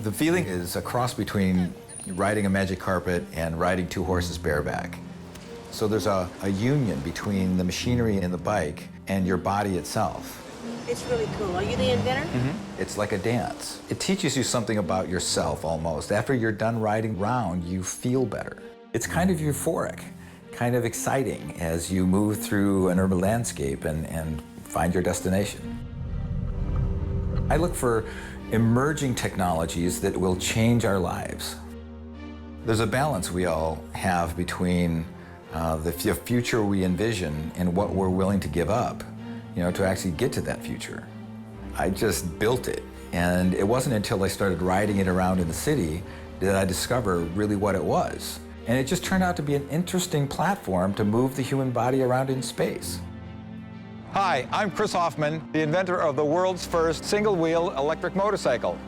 The feeling is a cross between riding a magic carpet and riding two horses bareback. So there's a union between the machinery in the bike and your body itself. It's really cool. Are you the inventor? Mm-hmm. It's like a dance. It teaches you something about yourself almost. After you're done riding round, you feel better. It's kind of euphoric, kind of exciting as you move through an urban landscape and find your destination. I look for emerging technologies that will change our lives. There's a balance we all have between the future we envision and what we're willing to give up, to actually get to that future. I just built it, and it wasn't until I started riding it around in the city that I discovered really what it was. And it just turned out to be an interesting platform to move the human body around in space. Hi, I'm Chris Hoffman, the inventor of the world's first single-wheel electric motorcycle.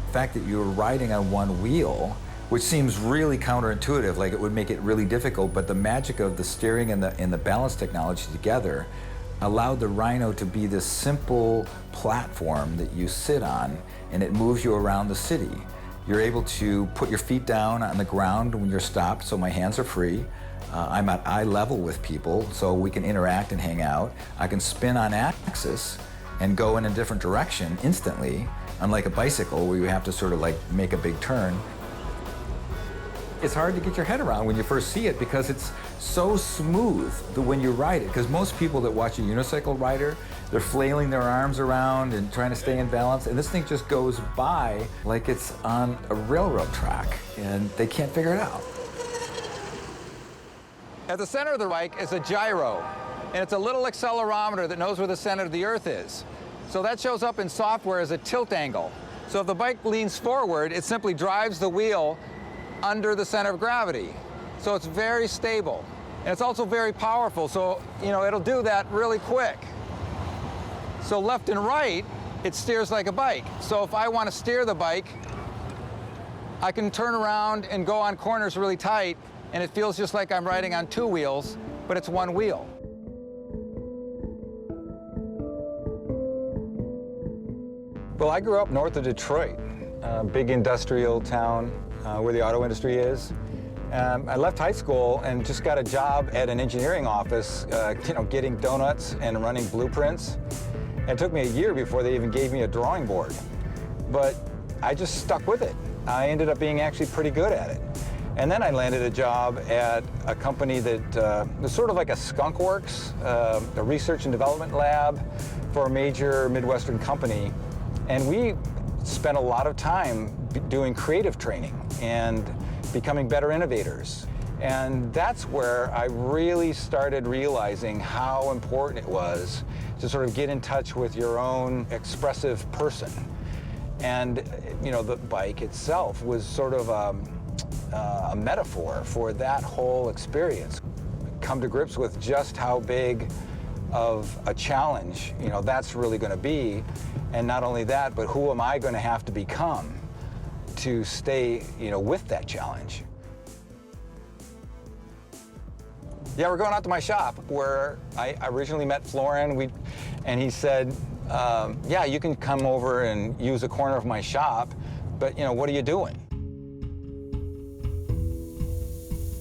The fact that you were riding on one wheel, which seems really counterintuitive, like it would make it really difficult, but the magic of the steering and the balance technology together allowed the RYNO to be this simple platform that you sit on, and it moves you around the city. You're able to put your feet down on the ground when you're stopped, so my hands are free. I'm at eye level with people, so we can interact and hang out. I can spin on axis and go in a different direction instantly, unlike a bicycle where you have to sort of like make a big turn. It's hard to get your head around when you first see it because it's so smooth when you ride it. Because most people that watch a unicycle rider, they're flailing their arms around and trying to stay in balance, and this thing just goes by like it's on a railroad track, and they can't figure it out. At the center of the bike is a gyro, and it's a little accelerometer that knows where the center of the Earth is. So that shows up in software as a tilt angle. So if the bike leans forward, it simply drives the wheel under the center of gravity. So it's very stable. And it's also very powerful, so it'll do that really quick. So left and right, it steers like a bike. So if I want to steer the bike, I can turn around and go on corners really tight, and it feels just like I'm riding on two wheels, but it's one wheel. Well, I grew up north of Detroit, a big industrial town where the auto industry is. I left high school and just got a job at an engineering office, getting donuts and running blueprints. And it took me a year before they even gave me a drawing board. But I just stuck with it. I ended up being actually pretty good at it. And then I landed a job at a company that was sort of like a skunk works, a research and development lab for a major Midwestern company. And we spent a lot of time doing creative training and becoming better innovators. And that's where I really started realizing how important it was to sort of get in touch with your own expressive person. And, the bike itself was sort of a metaphor for that whole experience. Come to grips with just how big of a challenge, that's really going to be. And not only that, but who am I going to have to become to stay, with that challenge? Yeah, we're going out to my shop where I originally met Florin, and he said, yeah, you can come over and use a corner of my shop, but, what are you doing?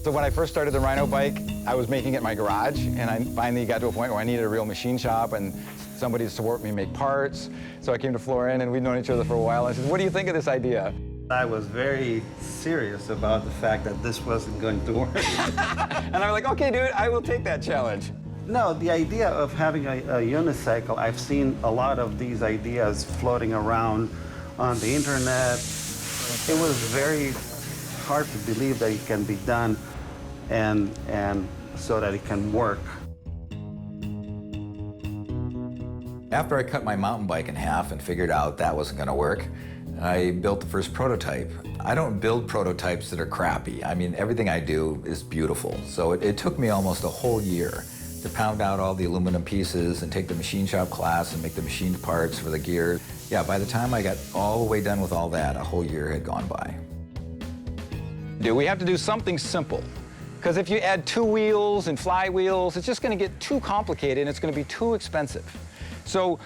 So when I first started the RYNO bike, I was making it in my garage, and I finally got to a point where I needed a real machine shop and somebody to support me make parts. So I came to Florin, and we'd known each other for a while. I said, what do you think of this idea? I was very serious about the fact that this wasn't going to work. And I'm like, okay, dude, I will take that challenge. No, the idea of having a unicycle, I've seen a lot of these ideas floating around on the internet. It was very hard to believe that it can be done and so that it can work. After I cut my mountain bike in half and figured out that wasn't going to work, I built the first prototype. I don't build prototypes that are crappy. I mean, everything I do is beautiful. So it took me almost a whole year to pound out all the aluminum pieces and take the machine shop class and make the machined parts for the gear. Yeah, by the time I got all the way done with all that, a whole year had gone by. We have to do something simple. Because if you add 2 wheels and flywheels, it's just going to get too complicated and it's going to be too expensive. So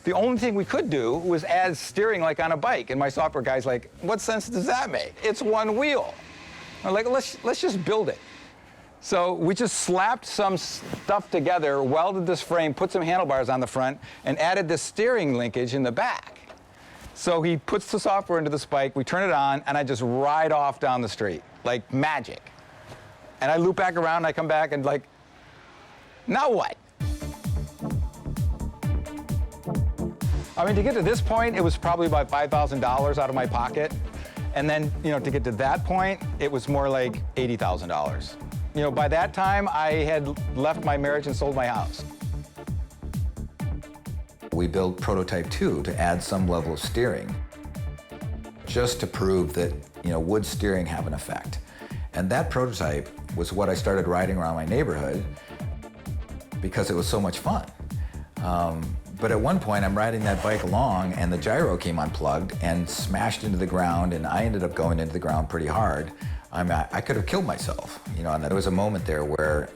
the only thing we could do was add steering like on a bike. And my software guy's like, what sense does that make? It's 1 wheel. I'm like, let's just build it. So we just slapped some stuff together, welded this frame, put some handlebars on the front, and added this steering linkage in the back. So he puts the software into this bike, we turn it on, and I just ride off down the street, like magic. And I loop back around, and I come back, and like, now what? I mean, to get to this point, it was probably about $5,000 out of my pocket. And then, you know, to get to that point, it was more like $80,000. You know, by that time, I had left my marriage and sold my house. We built Prototype 2 to add some level of steering, just to prove that, you know, would steering have an effect? And that prototype was what I started riding around my neighborhood because it was so much fun. But at one point, I'm riding that bike along, and the gyro came unplugged and smashed into the ground, and I ended up going into the ground pretty hard. I could have killed myself, you know, and there was a moment there where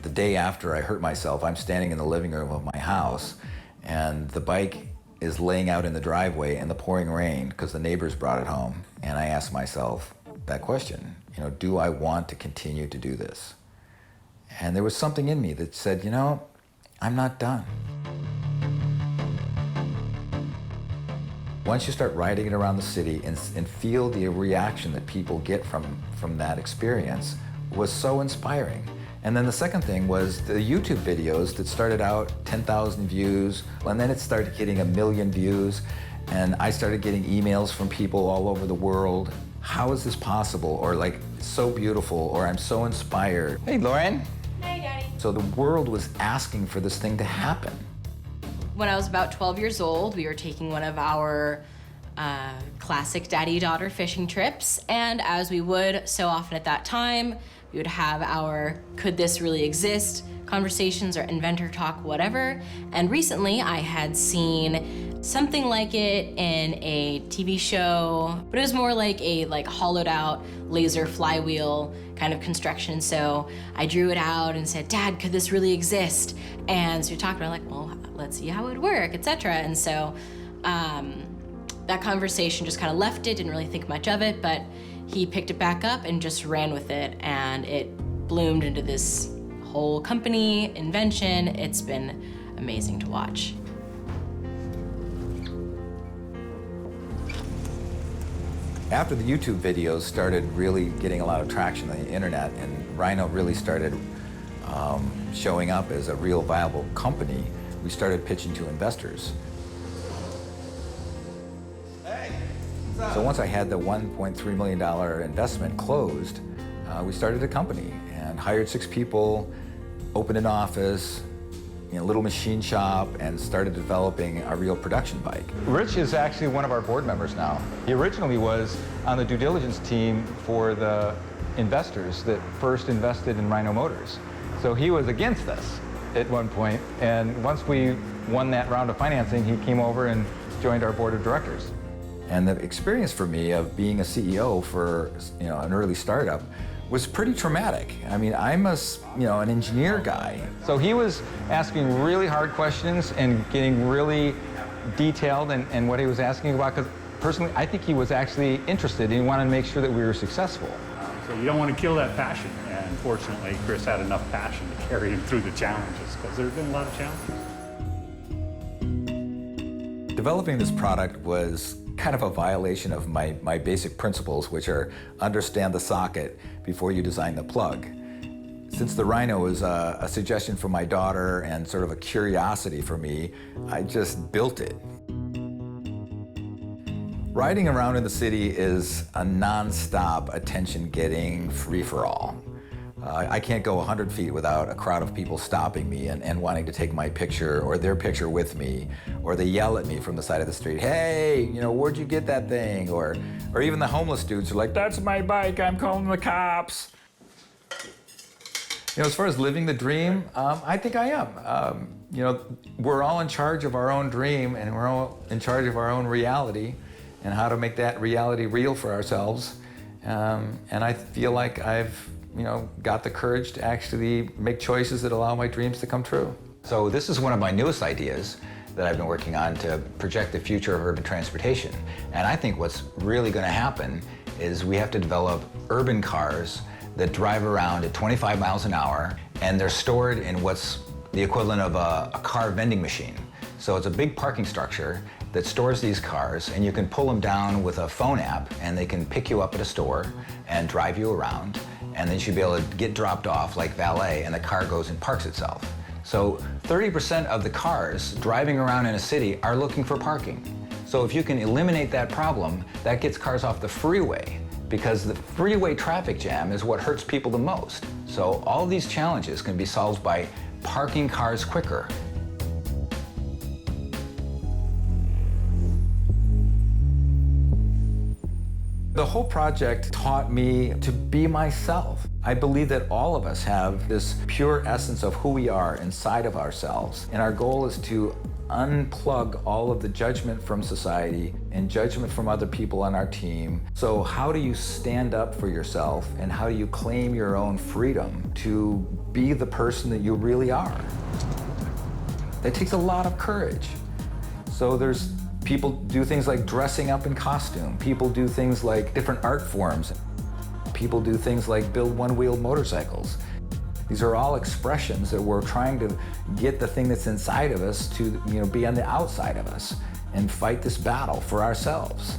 the day after I hurt myself, I'm standing in the living room of my house, and the bike is laying out in the driveway in the pouring rain because the neighbors brought it home. And I asked myself that question, you know, do I want to continue to do this? And there was something in me that said, you know, I'm not done. Once you start riding it around the city and feel the reaction that people get from that experience was so inspiring. And then the second thing was the YouTube videos that started out 10,000 views, and then it started getting 1 million views, and I started getting emails from people all over the world. How is this possible? Or like, so beautiful, or I'm so inspired. Hey, Lauren. Hey, Daddy. So the world was asking for this thing to happen. When I was about 12 years old, we were taking one of our classic daddy-daughter fishing trips, and as we would so often at that time, we would have our could this really exist conversations or inventor talk, whatever. And recently I had seen something like it in a TV show, but it was more like a hollowed out laser flywheel kind of construction. So I drew it out and said, Dad, could this really exist? And so we talked about well, let's see how it would work, etc. And so that conversation just kind of left it, didn't really think much of it, but he picked it back up and just ran with it, and it bloomed into this whole company, invention. It's been amazing to watch. After the YouTube videos started really getting a lot of traction on the internet, and RYNO really started showing up as a real viable company, we started pitching to investors. So once I had the $1.3 million investment closed, we started a company and hired 6 people, opened an office, a little machine shop, and started developing a real production bike. Rich is actually one of our board members now. He originally was on the due diligence team for the investors that first invested in RYNO Motors. So he was against us at one point, and once we won that round of financing, he came over and joined our board of directors. And the experience for me of being a CEO for an early startup was pretty traumatic. I mean, I'm an engineer guy. So he was asking really hard questions and getting really detailed in what he was asking about, because personally, I think he was actually interested. He wanted to make sure that we were successful. So you don't want to kill that passion. And fortunately, Chris had enough passion to carry him through the challenges, because there have been a lot of challenges. Developing this product was kind of a violation of my basic principles, which are understand the socket before you design the plug. Since the RYNO was a suggestion from my daughter and sort of a curiosity for me, I just built it. Riding around in the city is a non-stop attention-getting free-for-all. I can't go 100 feet without a crowd of people stopping me and wanting to take my picture or their picture with me, or they yell at me from the side of the street, hey, where'd you get that thing? Or even the homeless dudes are like, that's my bike, I'm calling the cops. You know, as far as living the dream, I think I am. You know, we're all in charge of our own dream, and we're all in charge of our own reality and how to make that reality real for ourselves. And I feel like I've, you know, got the courage to actually make choices that allow my dreams to come true. So this is one of my newest ideas that I've been working on to project the future of urban transportation. And I think what's really going to happen is we have to develop urban cars that drive around at 25 miles an hour, and they're stored in what's the equivalent of a car vending machine. So it's a big parking structure that stores these cars, and you can pull them down with a phone app, and they can pick you up at a store and drive you around, and then you should be able to get dropped off like valet, and the car goes and parks itself. So 30% of the cars driving around in a city are looking for parking. So if you can eliminate that problem, that gets cars off the freeway, because the freeway traffic jam is what hurts people the most. So all these challenges can be solved by parking cars quicker. The whole project taught me to be myself. I believe that all of us have this pure essence of who we are inside of ourselves, and our goal is to unplug all of the judgment from society and judgment from other people on our team. So how do you stand up for yourself, and how do you claim your own freedom to be the person that you really are? That takes a lot of courage. So there's people do things like dressing up in costume. People do things like different art forms. People do things like build one-wheeled motorcycles. These are all expressions that we're trying to get the thing that's inside of us to, you know, be on the outside of us and fight this battle for ourselves.